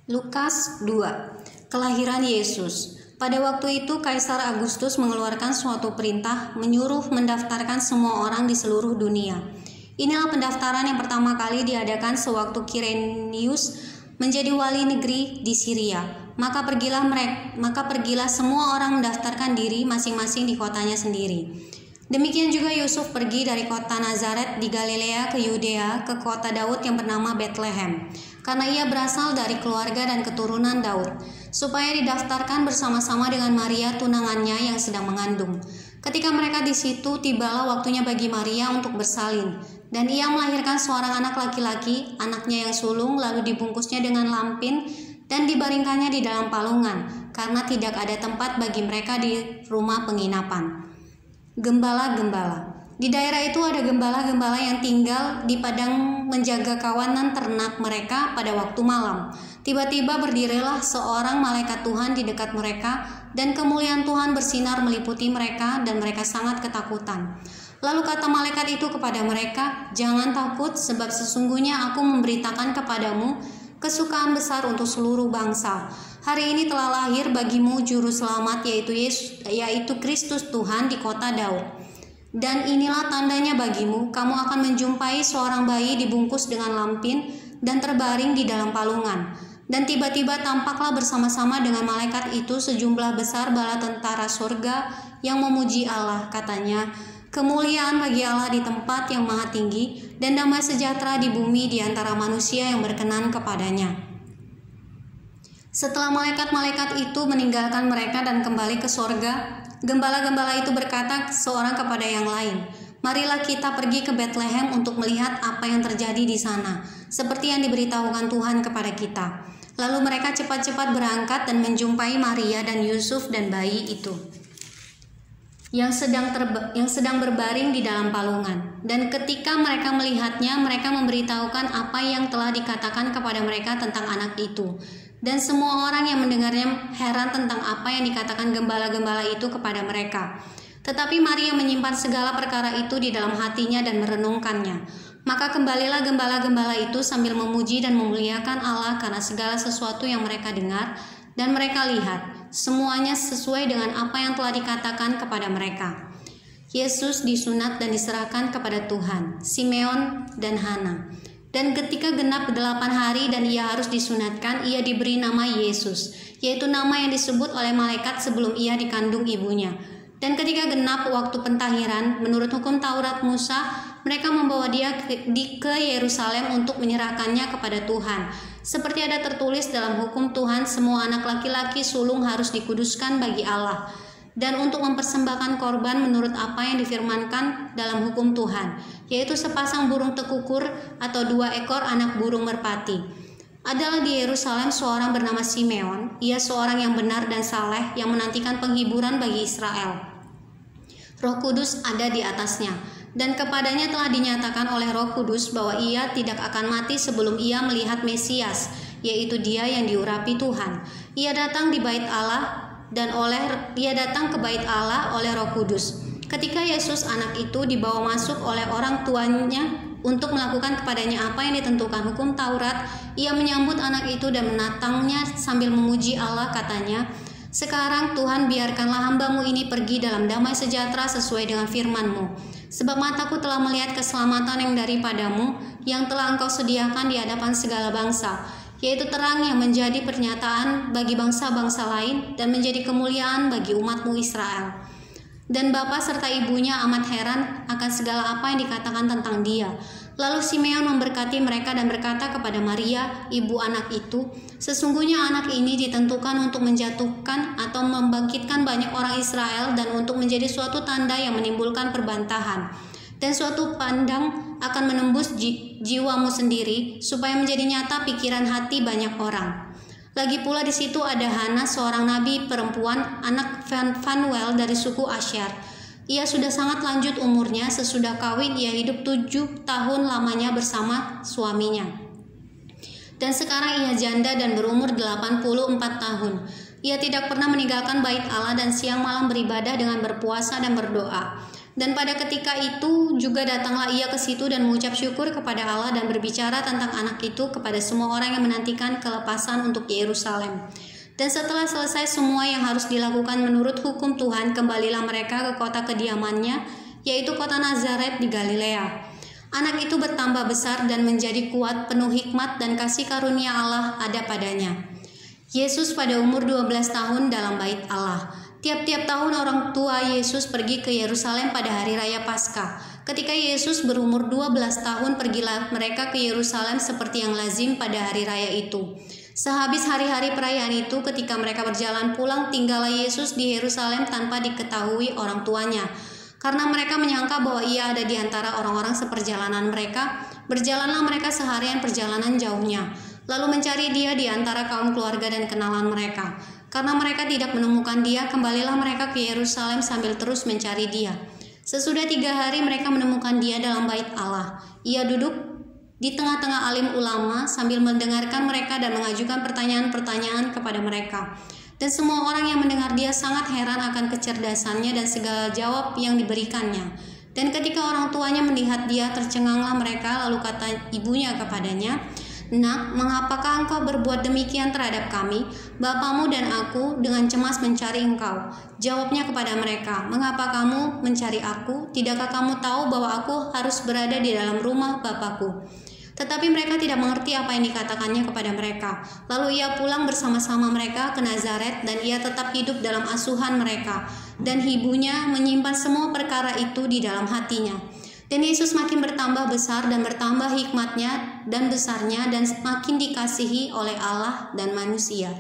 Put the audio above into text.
Lukas 2. Kelahiran Yesus. Pada waktu itu Kaisar Agustus mengeluarkan suatu perintah menyuruh mendaftarkan semua orang di seluruh dunia. Inilah pendaftaran yang pertama kali diadakan sewaktu Quirinius menjadi wali negeri di Syria. Maka pergilah semua orang mendaftarkan diri masing-masing di kotanya sendiri. Demikian juga Yusuf pergi dari kota Nazaret di Galilea ke Yudea ke kota Daud yang bernama Betlehem, karena ia berasal dari keluarga dan keturunan Daud, supaya didaftarkan bersama-sama dengan Maria tunangannya yang sedang mengandung. Ketika mereka di situ, tibalah waktunya bagi Maria untuk bersalin, dan ia melahirkan seorang anak laki-laki, anaknya yang sulung, lalu dibungkusnya dengan lampin dan dibaringkannya di dalam palungan, karena tidak ada tempat bagi mereka di rumah penginapan. Gembala-gembala. Di daerah itu ada gembala-gembala yang tinggal di padang menjaga kawanan ternak mereka pada waktu malam. Tiba-tiba berdirilah seorang malaikat Tuhan di dekat mereka, dan kemuliaan Tuhan bersinar meliputi mereka, dan mereka sangat ketakutan. Lalu kata malaikat itu kepada mereka, "Jangan takut, sebab sesungguhnya aku memberitakan kepadamu kesukaan besar untuk seluruh bangsa. Hari ini telah lahir bagimu juru selamat, yaitu Kristus Tuhan di kota Daud. Dan inilah tandanya bagimu, kamu akan menjumpai seorang bayi dibungkus dengan lampin dan terbaring di dalam palungan." Dan tiba-tiba tampaklah bersama-sama dengan malaikat itu sejumlah besar bala tentara surga yang memuji Allah, katanya, "Kemuliaan bagi Allah di tempat yang maha tinggi, dan damai sejahtera di bumi di antara manusia yang berkenan kepadanya." Setelah malaikat-malaikat itu meninggalkan mereka dan kembali ke sorga, gembala-gembala itu berkata seorang kepada yang lain, "Marilah kita pergi ke Betlehem untuk melihat apa yang terjadi di sana, seperti yang diberitahukan Tuhan kepada kita." Lalu mereka cepat-cepat berangkat dan menjumpai Maria dan Yusuf dan bayi itu yang sedang berbaring di dalam palungan. Dan ketika mereka melihatnya, mereka memberitahukan apa yang telah dikatakan kepada mereka tentang anak itu. Dan semua orang yang mendengarnya heran tentang apa yang dikatakan gembala-gembala itu kepada mereka. Tetapi Maria menyimpan segala perkara itu di dalam hatinya dan merenungkannya. Maka kembalilah gembala-gembala itu sambil memuji dan memuliakan Allah karena segala sesuatu yang mereka dengar dan mereka lihat, semuanya sesuai dengan apa yang telah dikatakan kepada mereka. Yesus disunat dan diserahkan kepada Tuhan, Simeon dan Hana. Dan ketika genap 8 hari dan ia harus disunatkan, ia diberi nama Yesus, yaitu nama yang disebut oleh malaikat sebelum ia dikandung ibunya. Dan ketika genap waktu pentahiran, menurut hukum Taurat Musa, mereka membawa dia ke Yerusalem untuk menyerahkannya kepada Tuhan. Seperti ada tertulis dalam hukum Tuhan, semua anak laki-laki sulung harus dikuduskan bagi Allah, dan untuk mempersembahkan korban menurut apa yang difirmankan dalam hukum Tuhan, yaitu sepasang burung tekukur atau 2 ekor anak burung merpati. Adalah di Yerusalem seorang bernama Simeon. Ia seorang yang benar dan saleh yang menantikan penghiburan bagi Israel. Roh Kudus ada di atasnya, dan kepadanya telah dinyatakan oleh Roh Kudus bahwa ia tidak akan mati sebelum ia melihat Mesias, yaitu Dia yang diurapi Tuhan. Ia datang ke bait Allah oleh Roh Kudus. Ketika Yesus anak itu dibawa masuk oleh orang tuanya untuk melakukan kepadanya apa yang ditentukan hukum Taurat, ia menyambut anak itu dan menatangnya sambil memuji Allah, katanya, "Sekarang Tuhan, biarkanlah hambamu ini pergi dalam damai sejahtera sesuai dengan firman-Mu. Sebab mataku telah melihat keselamatan yang daripadamu, yang telah Engkau sediakan di hadapan segala bangsa, yaitu terang yang menjadi pernyataan bagi bangsa-bangsa lain dan menjadi kemuliaan bagi umat-Mu Israel." Dan bapa serta ibunya amat heran akan segala apa yang dikatakan tentang dia. Lalu Simeon memberkati mereka dan berkata kepada Maria, ibu anak itu, "Sesungguhnya anak ini ditentukan untuk menjatuhkan atau membangkitkan banyak orang Israel dan untuk menjadi suatu tanda yang menimbulkan perbantahan. Dan suatu pandang akan menembus jiwamu sendiri, supaya menjadi nyata pikiran hati banyak orang." Lagi pula di situ ada Hana, seorang nabi perempuan, anak Fanuel dari suku Asyar. Ia sudah sangat lanjut umurnya, sesudah kawin ia hidup 7 tahun lamanya bersama suaminya. Dan sekarang ia janda dan berumur 84 tahun. Ia tidak pernah meninggalkan bait Allah dan siang malam beribadah dengan berpuasa dan berdoa. Dan pada ketika itu juga datanglah ia ke situ dan mengucap syukur kepada Allah dan berbicara tentang anak itu kepada semua orang yang menantikan kelepasan untuk Yerusalem. Dan setelah selesai semua yang harus dilakukan menurut hukum Tuhan, kembalilah mereka ke kota kediamannya, yaitu kota Nazaret di Galilea. Anak itu bertambah besar dan menjadi kuat, penuh hikmat dan kasih karunia Allah ada padanya. Yesus pada umur 12 tahun dalam bait Allah. Tiap-tiap tahun orang tua Yesus pergi ke Yerusalem pada hari raya Paskah. Ketika Yesus berumur 12 tahun, pergilah mereka ke Yerusalem seperti yang lazim pada hari raya itu. Sehabis hari-hari perayaan itu, ketika mereka berjalan pulang, tinggallah Yesus di Yerusalem tanpa diketahui orang tuanya. Karena mereka menyangka bahwa ia ada di antara orang-orang seperjalanan mereka, berjalanlah mereka seharian perjalanan jauhnya, lalu mencari dia di antara kaum keluarga dan kenalan mereka. Karena mereka tidak menemukan dia, kembalilah mereka ke Yerusalem sambil terus mencari dia. Sesudah 3 hari mereka menemukan dia dalam bait Allah. Ia duduk di tengah-tengah alim ulama sambil mendengarkan mereka dan mengajukan pertanyaan-pertanyaan kepada mereka. Dan semua orang yang mendengar dia sangat heran akan kecerdasannya dan segala jawab yang diberikannya. Dan ketika orang tuanya melihat dia, tercenganglah mereka, lalu kata ibunya kepadanya, "Nak, mengapakah engkau berbuat demikian terhadap kami? Bapamu dan aku dengan cemas mencari engkau." Jawabnya kepada mereka, "Mengapa kamu mencari aku? Tidakkah kamu tahu bahwa aku harus berada di dalam rumah Bapakku?" Tetapi mereka tidak mengerti apa yang dikatakannya kepada mereka. Lalu ia pulang bersama-sama mereka ke Nazaret, dan ia tetap hidup dalam asuhan mereka. Dan ibunya menyimpan semua perkara itu di dalam hatinya. Dan Yesus makin bertambah besar dan bertambah hikmatnya dan besarnya, dan makin dikasihi oleh Allah dan manusia.